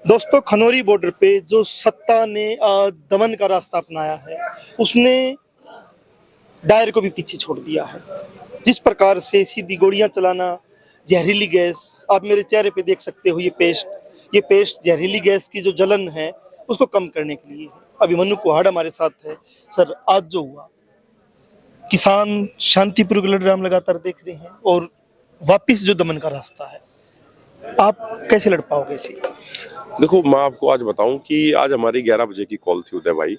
दोस्तों, खनौरी बॉर्डर पे जो सत्ता ने आज दमन का रास्ता अपनाया है, उसने डायर को भी पीछे छोड़ दिया है। जिस प्रकार से सीधी गोलियां चलाना, जहरीली गैस, आप मेरे चेहरे पे देख सकते हो, ये पेस्ट जहरीली गैस की जो जलन है उसको कम करने के लिए है। अभिमन्यु कुहाड़ हमारे साथ है। सर, आज जो हुआ, किसान शांतिपूर्वक लड़ रहे, हम लगातार देख रहे हैं, और वापिस जो दमन का रास्ता है, आप कैसे लड़ पाओगे इसे? देखो, मैं आपको आज बताऊं कि आज हमारी 11 बजे की कॉल थी उदय भाई।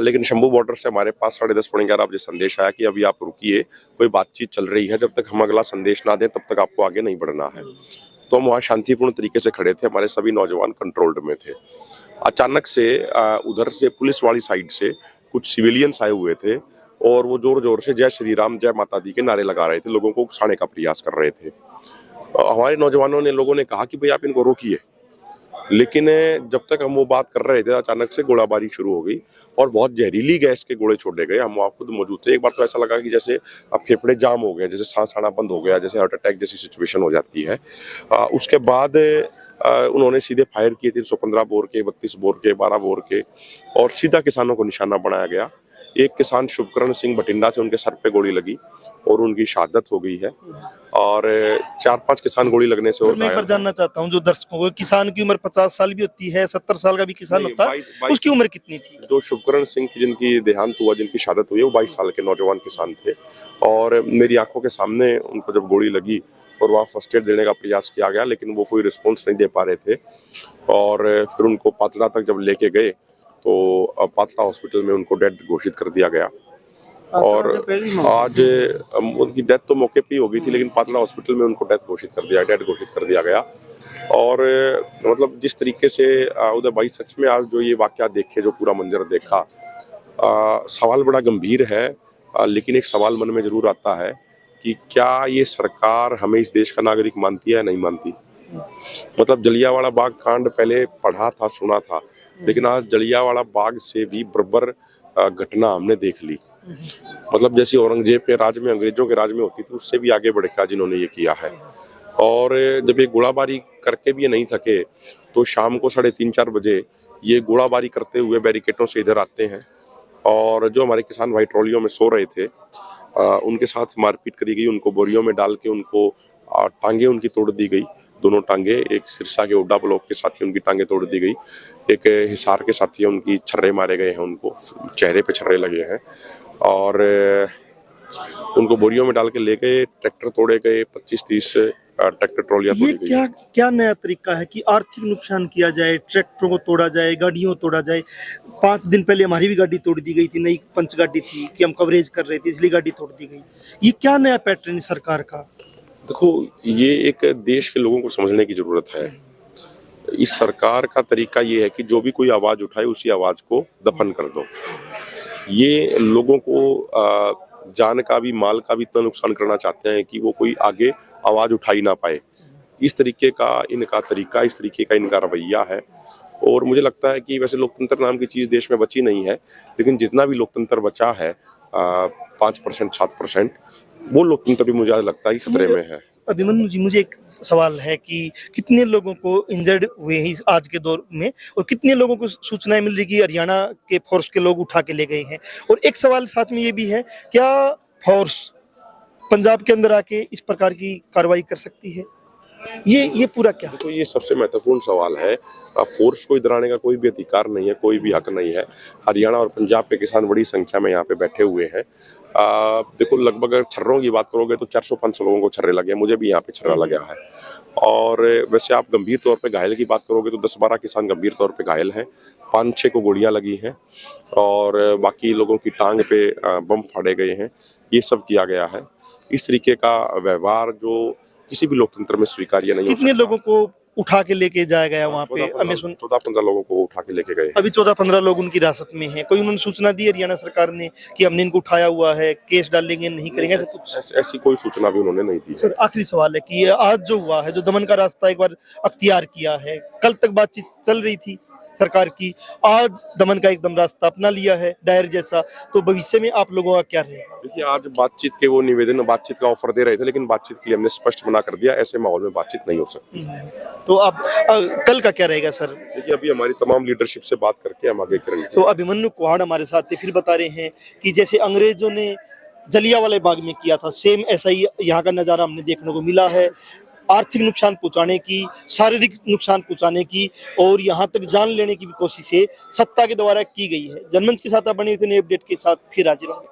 लेकिन शंभू बॉर्डर से हमारे पास 10:30 पौने 11 बजे संदेश आया कि अभी आप रुकिए, कोई बातचीत चल रही है, जब तक हम अगला संदेश ना दें तब तक आपको आगे नहीं बढ़ना है। तो हम वहाँ शांतिपूर्ण तरीके से खड़े थे, हमारे सभी नौजवान कंट्रोल रूम में थे। अचानक से उधर से पुलिस वाली साइड से कुछ सिविलियंस आए हुए थे और वो जोर जोर से जय श्री राम, जय माता दी के नारे लगा रहे थे, लोगों को उकसाने का प्रयास कर रहे थे। हमारे नौजवानों ने, लोगों ने कहा कि भाई आप इनको रोकिए, लेकिन जब तक हम वो बात कर रहे थे अचानक से गोलाबारी शुरू हो गई और बहुत जहरीली गैस के गोले छोड़े गए। हम वहाँ खुद मौजूद थे। एक बार तो ऐसा लगा कि जैसे अब फेफड़े जाम हो गए, जैसे सांस आना बंद हो गया, जैसे हार्ट अटैक जैसी सिचुएशन हो जाती है। उसके बाद उन्होंने सीधे फायर किए 315 बोर के, 32 बोर के, 12 बोर के, और सीधा किसानों को निशाना बनाया गया। एक किसान शुभकरण सिंह भटिंडा से उनके सर पे गोली लगी और उनकी शहादत हो गई है, और 4-5 किसान गोली लगने से और मैं एक बार जानना चाहता हूँ, जो दर्शकों को, किसान की उम्र 50 साल भी होती है, 70 साल का भी किसान होता है, उसकी उम्र कितनी थी? जो शुभकरण सिंह की जिनकी देहांत हुआ, जिनकी शहादत हुई, वो 22 साल के नौजवान किसान थे। और मेरी आंखों के सामने उनको जब गोली लगी और वहाँ फर्स्ट एड देने का प्रयास किया गया, लेकिन वो कोई रिस्पॉन्स नहीं दे पा रहे थे। और फिर उनको पातड़ा तक जब लेके गए तो पातड़ा हॉस्पिटल में उनको डेड घोषित कर दिया गया। और आज उनकी डेथ तो मौके पे ही हो गई थी, लेकिन पातड़ा हॉस्पिटल में उनको डेड घोषित कर दिया गया। और मतलब जिस तरीके से उदय भाई, सच में आज जो ये वाकया देखे, जो पूरा मंजर देखा, सवाल बड़ा गंभीर है। लेकिन एक सवाल मन में जरूर आता है कि क्या ये सरकार हमें इस देश का नागरिक मानती है या नहीं मानती। मतलब जलियांवाला बाग कांड पहले पढ़ा था, सुना था, लेकिन आज जलियांवाला बाग से भी बर्बर घटना हमने देख ली। मतलब जैसे औरंगजेब के राज में, अंग्रेजों के राज में होती थी, उससे भी आगे बढ़ के जिन्होंने ये किया है। और जब ये गोलाबारी करके भी ये नहीं थके तो शाम को 3:30-4 बजे ये गोलाबारी करते हुए बैरिकेडों से इधर आते हैं, और जो हमारे किसान भाई ट्रॉलियों में सो रहे थे उनके साथ मारपीट करी गई। उनको बोरियों में डाल के उनको टांगे उनकी तोड़ दी गई, दोनों टांगे। एक सिरसा के ओड्डा ब्लॉक के साथी, उनकी टांगे तोड़ दी गई। एक हिसार के साथी, उनकी छर्रे मारे गए हैं, उनको चेहरे पे छर्रे लगे हैं, और उनको बोरियों में डाल के ले गए। ट्रैक्टर तोड़े गए, 25-30 ट्रैक्टर ट्रॉलियां तोड़ी गई। ये क्या नया तरीका है कि आर्थिक नुकसान किया जाए, ट्रैक्टरों को तोड़ा जाए, गाड़ियों को तोड़ा जाए? 5 दिन पहले हमारी भी गाड़ी तोड़ दी गई थी, नई पंच गाड़ी थी कि हम कवरेज कर रहे थे, इसलिए गाड़ी तोड़ दी गई। ये क्या नया पैटर्न है सरकार का? देखो, ये एक देश के लोगों को समझने की जरूरत है। इस सरकार का तरीका ये है कि जो भी कोई आवाज उठाए उसी आवाज को दफन कर दो। ये लोगों को जान का भी, माल का भी इतना नुकसान करना चाहते हैं कि वो कोई आगे आवाज उठाई ना पाए। इस तरीके का इनका तरीका, इस तरीके का इनका रवैया है। और मुझे लगता है कि वैसे लोकतंत्र नाम की चीज देश में बची नहीं है, लेकिन जितना भी लोकतंत्र बचा है 5%, 7%, वो लोकतंत्र भी मुझे लगता है कि खतरे में है। अभिमन्यु जी, मुझे एक सवाल है कि कितने लोगों को इंजर्ड हुए हैं आज के दौर में, और कितने लोगों को सूचनाएं मिल रही कि हरियाणा के फोर्स के लोग उठा के ले गए हैं? और एक सवाल साथ में ये भी है, क्या फोर्स पंजाब के अंदर आके इस प्रकार की कार्रवाई कर सकती है? ये पूरा क्या? तो ये सबसे महत्वपूर्ण सवाल है। फोर्स को इधर आने का कोई भी अधिकार नहीं है, कोई भी हक नहीं है। हरियाणा और पंजाब के किसान बड़ी संख्या में यहाँ पे बैठे हुए हैं। देखो, लगभग अगर छर्रों की बात करोगे तो 400-500 लोगों को छर्रे लगे हैं। मुझे भी यहाँ पे छर्रा लगा है। और वैसे आप गंभीर तौर पे घायल की बात करोगे तो 10-12 किसान गंभीर तौर पे घायल हैं, 5-6 को गोलियां लगी हैं, और बाकी लोगों की टांग पे बम फाड़े गए हैं। ये सब किया गया है। इस तरीके का व्यवहार जो किसी भी लोकतंत्र में स्वीकार्य नहीं हो सकता। कितने लोगों को उठा के लेके जाया गया वहाँ पे? 14-15 लोगों को उठा के लेके गए। अभी 14-15 लोग उनकी हिरासत में हैं। कोई उन्होंने सूचना दी हरियाणा सरकार ने कि हमने इनको उठाया हुआ है, केस डालेंगे, नहीं करेंगे? ऐसी कोई सूचना भी उन्होंने नहीं दी। सर, आखिरी सवाल है कि आज जो हुआ है, जो दमन का रास्ता एक बार अख्तियार किया है, कल तक बातचीत चल रही थी, सरकार की आज दमन का एकदम रास्ता अपना लिया है डायर जैसा, तो भविष्य में आप लोगों का क्या रहेगा? देखिए, आज बातचीत के वो निवेदन, बातचीत का ऑफर दे रहे थे, लेकिन बातचीत के लिए हमने स्पष्ट मना कर दिया, ऐसे माहौल में बातचीत नहीं हो सकती। तो आप कल का क्या रहेगा सर? देखिए, अभी हमारी तमाम लीडरशिप से बात करके हम आगे करेंगे। तो अभिमन्यु कुहाड़ हमारे साथ थे, फिर बता रहे हैं कि जैसे अंग्रेजों ने जलियांवाला बाग में किया था, सेम ऐसा ही यहाँ का नज़ारा हमने देखने को मिला है। आर्थिक नुकसान पहुंचाने की, शारीरिक नुकसान पहुंचाने की और यहाँ तक जान लेने की भी कोशिशें सत्ता के द्वारा की गई है। जनमंच के साथ आप बने हुए थे, नए अपडेट के साथ फिर हाजिर होंगे।